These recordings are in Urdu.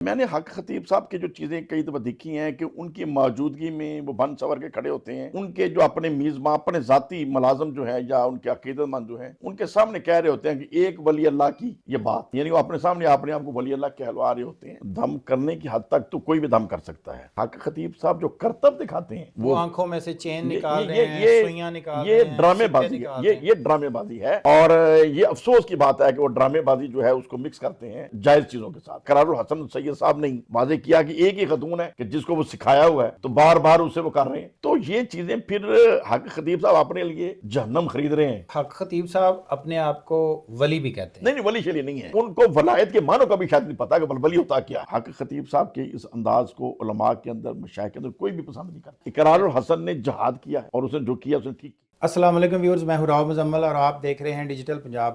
میں نے حق خطیب صاحب کی جو چیزیں کئی دفعہ دیکھی ہیں کہ ان کی موجودگی میں وہ بن سور کے کھڑے ہوتے ہیں، ان کے جو اپنے میزباں اپنے ذاتی ملازم جو ہے یا ان کے عقیدت مند جو ہیں ان کے سامنے کہہ رہے ہوتے ہیں کہ ایک ولی اللہ کی یہ بات، یعنی وہ اپنے سامنے اپنے آپ کو ولی اللہ کہلوا رہے ہوتے ہیں۔ دم کرنے کی حد تک تو کوئی بھی دم کر سکتا ہے۔ حق خطیب صاحب جو کرتب دکھاتے ہیں وہ آنکھوں میں سے چین نکال رہے ہیں، یہ سوئیاں نکال یہ رہے ہیں، ڈرامے سکے بازی نکال ہے، رہے ہیں۔ یہ ڈرامے بازی ہے، اور یہ افسوس کی بات ہے کہ وہ ڈرامے بازی جو ہے اس کو مکس کرتے ہیں جائز چیزوں کے ساتھ۔ قرار الحسن سید صاحب نے واضح کیا کہ ایک ہی خاتون ہے کہ جس کو وہ سکھایا ہوا ہے، تو بار بار اسے وہ کر رہے ہیں، تو یہ چیزیں پھر حق خطیب صاحب اپنے لیے جہنم خرید رہے ہیں۔ حق خطیب صاحب اپنے آپ کو ولی بھی کہتے ہیں۔ نہیں ولی شلی نہیں ہے، ان کو ولایت کے معنوں کا بھی شاید نہیں پتا کہ ولی ہوتا کیا۔ حق خطیب صاحب کے اس انداز کو علماء کے اندر مشائخ کے اندر کوئی بھی پسند نہیں کرتا۔ اقرار الحسن نے جہاد کیا ہے اور اس نے جو کیا اس نے ٹھیک کیا۔ السلام علیکم ویورز، میں ہوں راؤ مزمل اور آپ دیکھ رہے ہیں ڈیجیٹل پنجاب۔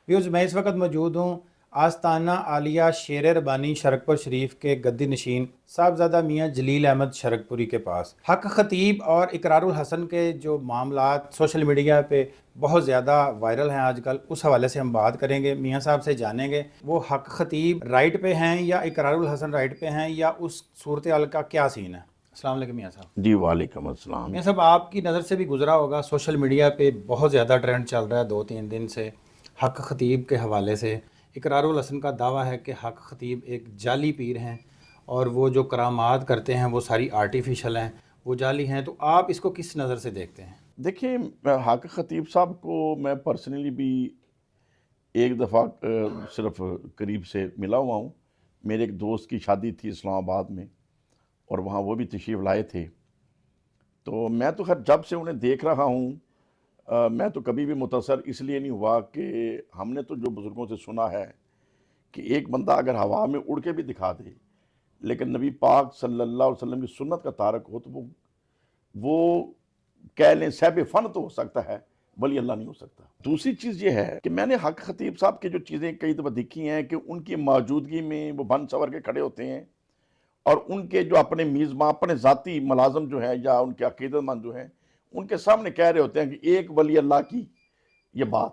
ویورز، میں اس وقت موجود ہوں آستانہ عالیہ شیر ربانی شرکپور شریف کے گدی نشین صاحبزادہ میاں جلیل احمد شرکپوری کے پاس۔ حق خطیب اور اقرار الحسن کے جو معاملات سوشل میڈیا پہ بہت زیادہ وائرل ہیں آج کل، اس حوالے سے ہم بات کریں گے، میاں صاحب سے جانیں گے وہ حق خطیب رائٹ پہ ہیں یا اقرار الحسن رائٹ پہ ہیں، یا اس صورتحال کا کیا سین ہے۔ السلام علیکم میاں صاحب۔ جی وعلیکم السلام۔ میاں صاحب، آپ کی نظر سے بھی گزرا ہوگا، سوشل میڈیا پہ بہت زیادہ ٹرینڈ چل رہا ہے 2-3 دن سے حق خطیب کے حوالے سے۔ اقرار الحسن کا دعویٰ ہے کہ حق خطیب ایک جعلی پیر ہیں اور وہ جو کرامات کرتے ہیں وہ ساری آرٹیفیشل ہیں، وہ جعلی ہیں، تو آپ اس کو کس نظر سے دیکھتے ہیں؟ دیکھیں، حق خطیب صاحب کو میں پرسنلی بھی ایک دفعہ صرف قریب سے ملا ہوا ہوں۔ میرے ایک دوست کی شادی تھی اسلام آباد میں اور وہاں وہ بھی تشریف لائے تھے، تو میں تو خیر جب سے انہیں دیکھ رہا ہوں میں تو کبھی بھی متاثر اس لیے نہیں ہوا کہ ہم نے تو جو بزرگوں سے سنا ہے کہ ایک بندہ اگر ہوا میں اڑ کے بھی دکھا دے لیکن نبی پاک صلی اللہ علیہ وسلم کی سنت کا تارک ہو تو وہ کہہ لیں صاحب فن تو ہو سکتا ہے، ولی اللہ نہیں ہو سکتا۔ دوسری چیز یہ ہے کہ میں نے حق خطیب صاحب کی جو چیزیں کئی دفعہ دیکھی ہیں کہ ان کی موجودگی میں وہ بن سور کے کھڑے ہوتے ہیں اور ان کے جو اپنے میزباں اپنے ذاتی ملازم جو ہیں یا ان کے عقیدت مند جو ہیں ان کے سامنے کہہ رہے ہوتے ہیں کہ ایک ولی اللہ کی یہ بات،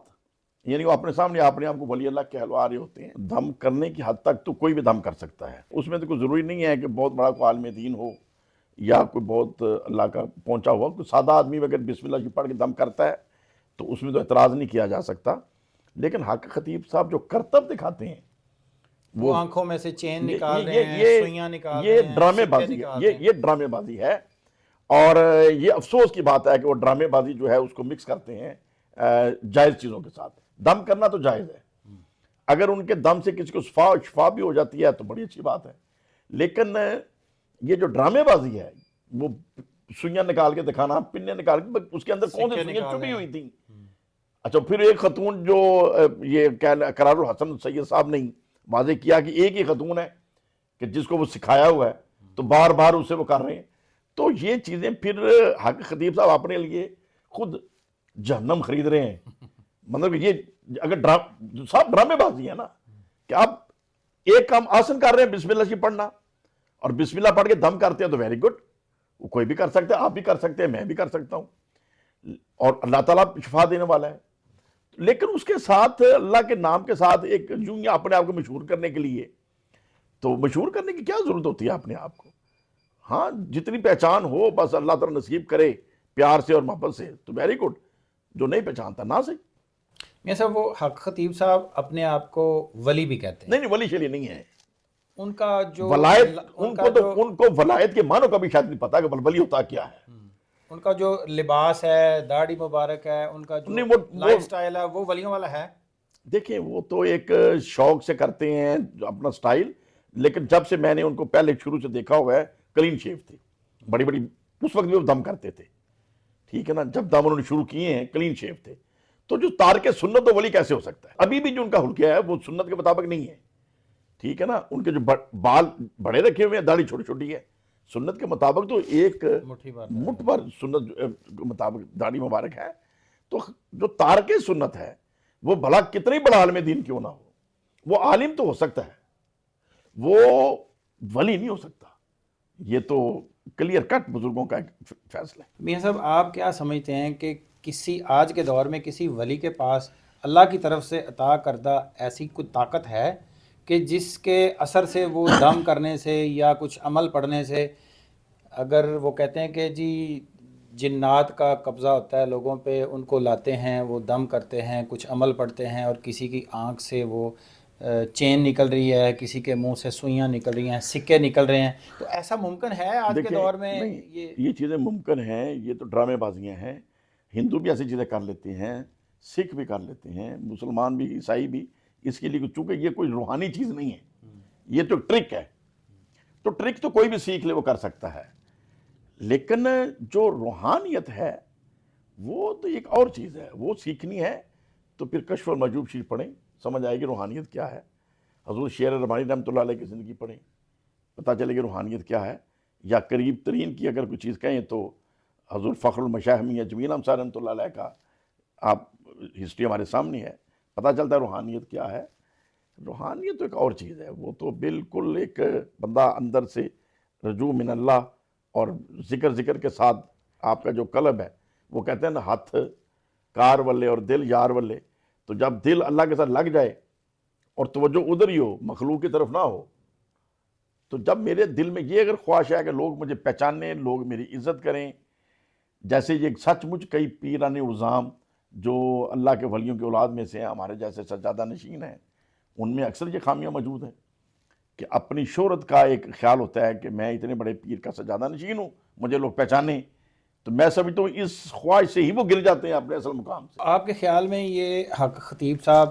یعنی وہ اپنے سامنے اپنے آپ کو ولی اللہ کہلوا رہے ہوتے ہیں۔ دم کرنے کی حد تک تو کوئی بھی دم کر سکتا ہے، اس میں تو کوئی ضروری نہیں ہے کہ بہت بڑا کوئی عالم دین ہو یا کوئی بہت اللہ کا پہنچا ہوا، کوئی سادہ آدمی اگر بسم اللہ کی پڑھ کے دم کرتا ہے تو اس میں تو اعتراض نہیں کیا جا سکتا۔ لیکن حق خطیب صاحب جو کرتب دکھاتے ہیں وہ آنکھوں میں سے چین نکال رہے ہیں، سوئیاں نکال رہے یہ ہیں، ڈرامے سکے بازی نکال ہے، رہے ہیں۔ یہ ڈرامے بازی ہے، اور یہ افسوس کی بات ہے کہ وہ ڈرامے بازی جو ہے اس کو مکس کرتے ہیں جائز چیزوں کے ساتھ۔ دم کرنا تو جائز ہے، اگر ان کے دم سے کسی کو شفا بھی ہو جاتی ہے تو بڑی اچھی بات ہے، لیکن یہ جو ڈرامے بازی ہے وہ سوئیاں نکال کے دکھانا، پنے نکال کے، اس کے اندر کون سی سوئیاں چبھی ہوئی تھیں؟ اچھا پھر ایک خاتون جو یہ قرار الحسن سید صاحب نے واضح کیا کہ ایک ہی خاتون ہے کہ جس کو وہ سکھایا ہوا ہے، تو بار بار اسے وہ کر رہے ہیں، تو یہ چیزیں پھر حق خطیب صاحب اپنے لیے خود جہنم خرید رہے ہیں۔ مطلب یہ اگر صاحب ڈرامے بازی ہے نا کہ آپ ایک کام آسن کر رہے ہیں بسم اللہ کی پڑھنا، اور بسم اللہ پڑھ کے دم کرتے ہیں تو ویری گڈ، وہ کوئی بھی کر سکتا ہے، آپ بھی کر سکتے ہیں، میں بھی کر سکتا ہوں، اور اللہ تعالیٰ شفا دینے والا ہے، لیکن اس کے ساتھ اللہ کے نام کے ساتھ ایک یوں یا اپنے آپ کو مشہور کرنے کے لیے، تو مشہور کرنے کی کیا ضرورت ہوتی ہے اپنے آپ کو؟ ہاں جتنی پہچان ہو بس اللہ تعالیٰ نصیب کرے پیار سے اور محبت سے تو ویری گڈ، جو نہیں پہچانتا نہ صحیح۔ میاں صاحب، وہ حق خطیب صاحب اپنے آپ کو ولی بھی کہتے ہیں۔ نہیں ولی شلی نہیں ہے، ان کا جو ولایت ان کو ولایت کے معنوں کا بھی شاید نہیں پتا کہ ولی ہوتا کیا ہے۔ ان کا جو لباس ہے، داڑھی مبارک ہے، ان کا جو لائف سٹائل ہے وہ ولیوں والا ہے۔ دیکھیں وہ تو ایک شوق سے کرتے ہیں اپنا سٹائل، لیکن جب سے میں نے ان کو پہلے شروع سے دیکھا ہوا ہے کلین شیو تھے، بڑی اس وقت بھی وہ دم کرتے تھے، ٹھیک ہے نا، جب دم انہوں نے شروع کیے ہیں کلین شیو تھے، تو جو تارک سنت و ولی کیسے ہو سکتا ہے؟ ابھی بھی جو ان کا حلقہ ہے وہ سنت کے مطابق نہیں ہے، ٹھیک ہے نا، ان کے جو بال بڑے رکھے ہوئے ہیں، داڑھی چھوٹی چھوٹی ہے، سنت کے مطابق تو ایک مٹھ پر سنت کے مطابق داڑھی مبارک ہے، تو جو تارک سنت ہے وہ بھلا کتنی بڑا عالم دین کیوں نہ ہو، وہ عالم تو ہو سکتا ہے، وہ ولی نہیں ہو سکتا، یہ تو کلیئر کٹ بزرگوں کا ایک فیصلہ ہے۔ میاں صاحب، آپ کیا سمجھتے ہیں کہ آج کے دور میں کسی ولی کے پاس اللہ کی طرف سے عطا کردہ ایسی کوئی طاقت ہے کہ جس کے اثر سے وہ دم کرنے سے یا کچھ عمل پڑھنے سے، اگر وہ کہتے ہیں کہ جی جنات کا قبضہ ہوتا ہے لوگوں پہ، ان کو لاتے ہیں، وہ دم کرتے ہیں، کچھ عمل پڑھتے ہیں، اور کسی کی آنکھ سے وہ چین نکل رہی ہے، کسی کے منہ سے سوئیاں نکل رہی ہیں، سکے نکل رہے ہیں، تو ایسا ممکن ہے آج کے دیکھیں دور میں نہیں، یہ؟ یہ چیزیں ممکن ہیں، یہ تو ڈرامے بازیاں ہیں. ہندو بھی ایسی چیزیں کر لیتے ہیں، سکھ بھی کر لیتے ہیں، مسلمان بھی، عیسائی بھی. اس کے لیے چونکہ یہ کوئی روحانی چیز نہیں ہے، یہ تو ٹرک ہے. تو ٹرک تو کوئی بھی سیکھ لے وہ کر سکتا ہے، لیکن جو روحانیت ہے وہ تو ایک اور چیز ہے، وہ سیکھنی ہے تو پھر کشف المحجوب شریف پڑھیں، سمجھ آئے گی روحانیت کیا ہے. حضور شیر ربانی رحمۃ اللہ علیہ کی زندگی پڑھیں، پتہ چلے گی روحانیت کیا ہے. یا قریب ترین کی اگر کوئی چیز کہیں تو حضور فخر المشاہ میاں جمیل احمد صاحب رحمۃ اللہ علیہ کا آپ ہسٹری ہمارے سامنے ہے، پتہ چلتا ہے روحانیت کیا ہے. روحانیت تو ایک اور چیز ہے، وہ تو بالکل ایک بندہ اندر سے رجوع من اللہ اور ذکر کے ساتھ آپ کا جو قلب ہے، وہ کہتے ہیں نا ہاتھ کار والے اور دل یار والے. تو جب دل اللہ کے ساتھ لگ جائے اور توجہ ادھر ہی ہو، مخلوق کی طرف نہ ہو، تو جب میرے دل میں یہ اگر خواہش ہے کہ لوگ مجھے پہچانیں، لوگ میری عزت کریں، جیسے یہ سچ مچ کئی پیران عظام جو اللہ کے ولیوں کی اولاد میں سے ہیں، ہمارے جیسے سجادہ نشین ہیں، ان میں اکثر یہ خامیاں موجود ہیں کہ اپنی شہرت کا ایک خیال ہوتا ہے کہ میں اتنے بڑے پیر کا سجادہ نشین ہوں، مجھے لوگ پہچانیں. تو میں سمجھتا ہوں اس خواہش سے ہی وہ گر جاتے ہیں اپنے اصل مقام سے. آپ کے خیال میں یہ حق خطیب صاحب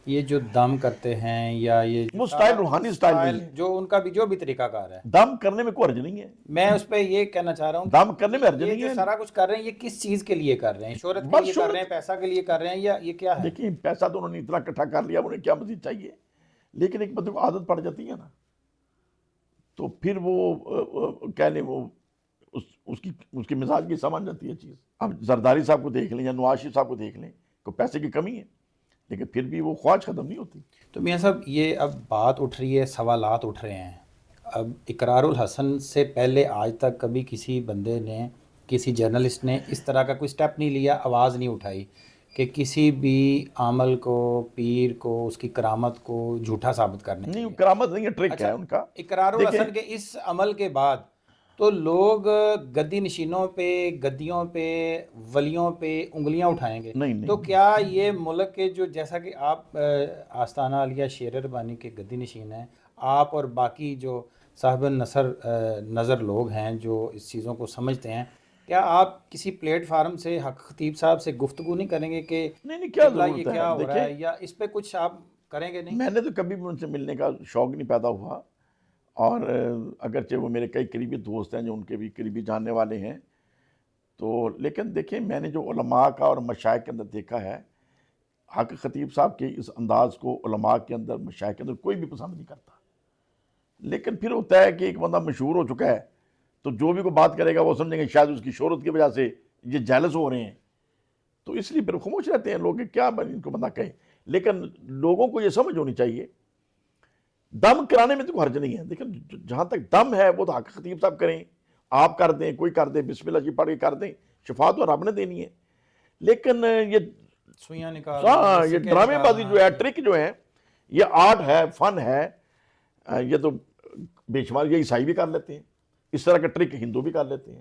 یہ جو دم کرتے ہیں یا یہ جو وہ سارا سٹائل روحانی سٹائل نہیں ہے. جو ان کا بھی جو بھی طریقہ کار ہے، دم کرنے میں کوئی حرج نہیں ہے، میں اس پہ یہ کہنا چاہ رہا ہوں دم کرنے میں حرج یہ نہیں جو ہے. سارا کچھ کر رہے ہیں یہ کس چیز کے لیے کر رہے ہیں؟ شہرت کے بس لیے کر رہے ہیں، شہرت، پیسہ کے لیے کر رہے ہیں، یا یہ کیا ہے؟ دیکھیں پیسہ تو انہوں نے اتنا اکٹھا کر لیا، انہیں کیا مزید چاہیے. لیکن ایک بندے کو عادت پڑ جاتی ہے نا، تو پھر وہ کہہ لیں وہ اس کی مزاج کی سمجھ جاتی ہے چیز. اب زرداری صاحب کو دیکھ لیں یا نواز شریف صاحب کو دیکھ لیں، کو پیسے کی کمی ہے لیکن پھر بھی وہ خواہش ختم نہیں ہوتی. تو میاں صاحب یہ اب بات اٹھ رہی ہے، سوالات اٹھ رہے ہیں. اب اقرار الحسن سے پہلے آج تک کبھی کسی بندے نے، کسی جرنلسٹ نے اس طرح کا کوئی سٹیپ نہیں لیا، آواز نہیں اٹھائی کہ کسی بھی عامل کو، پیر کو، اس کی کرامت کو جھوٹا ثابت کرنے کے نہیں، لیے. کرامت نہیں ہے، ٹرک اچھا، ہے ان کا. اقرار دیکھیں الحسن کے اس عمل کے بعد تو لوگ گدی نشینوں پہ، گدیوں پہ، ولیوں پہ انگلیاں اٹھائیں گے. نہیں تو کیا یہ ملک کے جو، جیسا کہ آپ آستانہ عالیہ شیر ربانی کے گدی نشین ہیں، آپ اور باقی جو صاحب نظر لوگ ہیں جو اس چیزوں کو سمجھتے ہیں، کیا آپ کسی پلیٹ فارم سے حق خطیب صاحب سے گفتگو نہیں کریں گے کہ نہیں کیا قبلہ یہ ضرورت ہے. کیا ہو رہا دیکھیں ہے، یا اس پہ کچھ آپ کریں گے نہیں؟ میں نے تو کبھی بھی ان سے ملنے کا شوق نہیں پیدا ہوا، اور اگرچہ وہ میرے کئی قریبی دوست ہیں جو ان کے بھی قریبی جاننے والے ہیں. تو لیکن دیکھیں میں نے جو علماء کا اور مشائخ کے اندر دیکھا ہے، حق خطیب صاحب کے اس انداز کو علماء کے اندر، مشائخ کے اندر کوئی بھی پسند نہیں کرتا. لیکن پھر ہوتا ہے کہ ایک بندہ مشہور ہو چکا ہے تو جو بھی کوئی بات کرے گا وہ سمجھیں گے شاید اس کی شہرت کی وجہ سے یہ جیلس ہو رہے ہیں، تو اس لیے پھر خاموش رہتے ہیں لوگ کہ کیا ان کو بندہ کہے. لیکن لوگوں کو یہ سمجھ ہونی چاہیے دم کرانے میں تو کوئی حرج نہیں ہے. لیکن جہاں تک دم ہے وہ تو حق خطیب صاحب کریں، آپ کر دیں، کوئی کر دے، بسم اللہ جی پڑھ کے کر دیں، شفا تو رب نے دینی ہے. لیکن یہ سوئیاں نکالنا، یہ سکے ڈرامے بازی نکالنا، جو ہے، ٹرک جو ہے، یہ آرٹ ہے، فن ہے. یہ تو بے شمار یہ عیسائی بھی کر لیتے ہیں، اس طرح کا ٹرک ہندو بھی کر لیتے ہیں،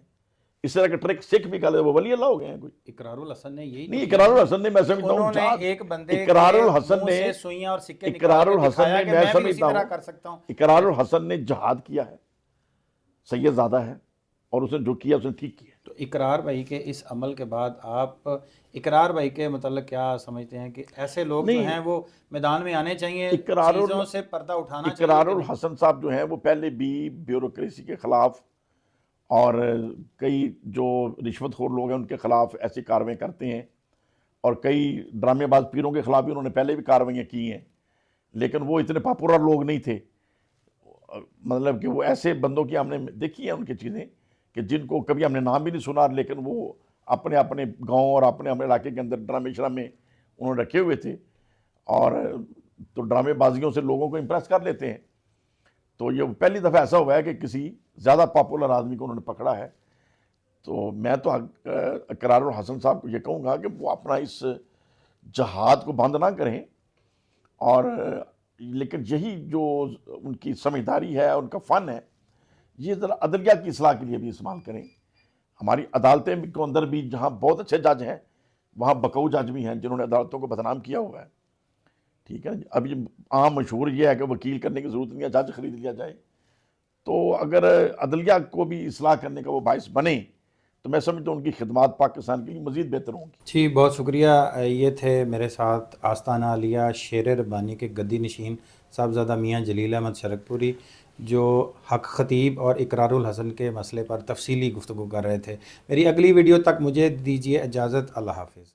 اس طرح کا ٹرک سکھ بھی کر لیتے ہیں. وہ ولی اللہ ہو گئے ہیں کوئی. اقرار الحسن نے یہی نہیں، اقرار الحسن نے، میں سمجھتا ہوں انہوں نے ایک بندے اقرار کے الحسن منہ نے، سے سوئیاں اور سکے اقرار نکال کے الحسن دکھایا نے، کہ میں میں بھی اسی سمجھتا طرح ہوں کر سکتا ہوں. اقرار الحسن نے جہاد کیا ہے، سید زادہ ہے، اور اس نے جو کیا اس نے ٹھیک کیا. تو اقرار بھائی کے اس عمل کے بعد آپ اقرار بھائی کے متعلق کیا سمجھتے ہیں کہ ایسے لوگ جو نہیں، ہیں وہ میدان میں آنے چاہیے، اقرار چیزوں سے پردہ اٹھانا چاہیے اقرار کہ نہیں؟ الحسن صاحب جو ہیں وہ پہلے بھی بیوروکریسی کے خلاف اور کئی جو رشوت خور لوگ ہیں ان کے خلاف ایسی کارروائیں کرتے ہیں، اور کئی ڈرامے باز پیروں کے خلاف بھی انہوں نے پہلے بھی کارروائیاں کی ہیں. لیکن وہ اتنے پاپولر لوگ نہیں تھے، مطلب کہ وہ ایسے بندوں کی ہم نے دیکھی ہیں ان کی چیزیں کہ جن کو کبھی ہم نے نام بھی نہیں سنا، لیکن وہ اپنے اپنے گاؤں اور اپنے علاقے کے اندر ڈرامے شرامے انہوں نے رکھے ہوئے تھے، اور تو ڈرامے بازیوں سے لوگوں کو امپریس کر لیتے ہیں. تو یہ پہلی دفعہ ایسا ہوا ہے کہ کسی زیادہ پاپولر آدمی کو انہوں نے پکڑا ہے. تو میں تو اقرار الحسن صاحب کو یہ کہوں گا کہ وہ اپنا اس جہاد کو بند نہ کریں، اور لیکن یہی جو ان کی سمجھداری ہے، ان کا فن ہے، یہ ذرا عدلیہ کی اصلاح کے لیے بھی استعمال کریں. ہماری عدالتیں کو اندر بھی جہاں بہت اچھے جج ہیں، وہاں بکو جج بھی ہیں جنہوں نے عدالتوں کو بدنام کیا ہوا ہے. ٹھیک ہے نا جی. اب یہ عام مشہور یہ ہے کہ وکیل کرنے کی ضرورت نہیں ہے، جج خرید لیا جائے. تو اگر عدلیہ کو بھی اصلاح کرنے کا وہ باعث بنے تو میں سمجھتا ہوں ان کی خدمات پاکستان کے لیے مزید بہتر ہوں گی. جی بہت شکریہ. یہ تھے میرے ساتھ آستانہ عالیہ شیر ربانی کے گدی نشین صاحبزادہ میاں جلیل احمد شرک پوری، جو حق خطیب اور اقرار الحسن کے مسئلے پر تفصیلی گفتگو کر رہے تھے. میری اگلی ویڈیو تک مجھے دیجیے اجازت. اللہ حافظ.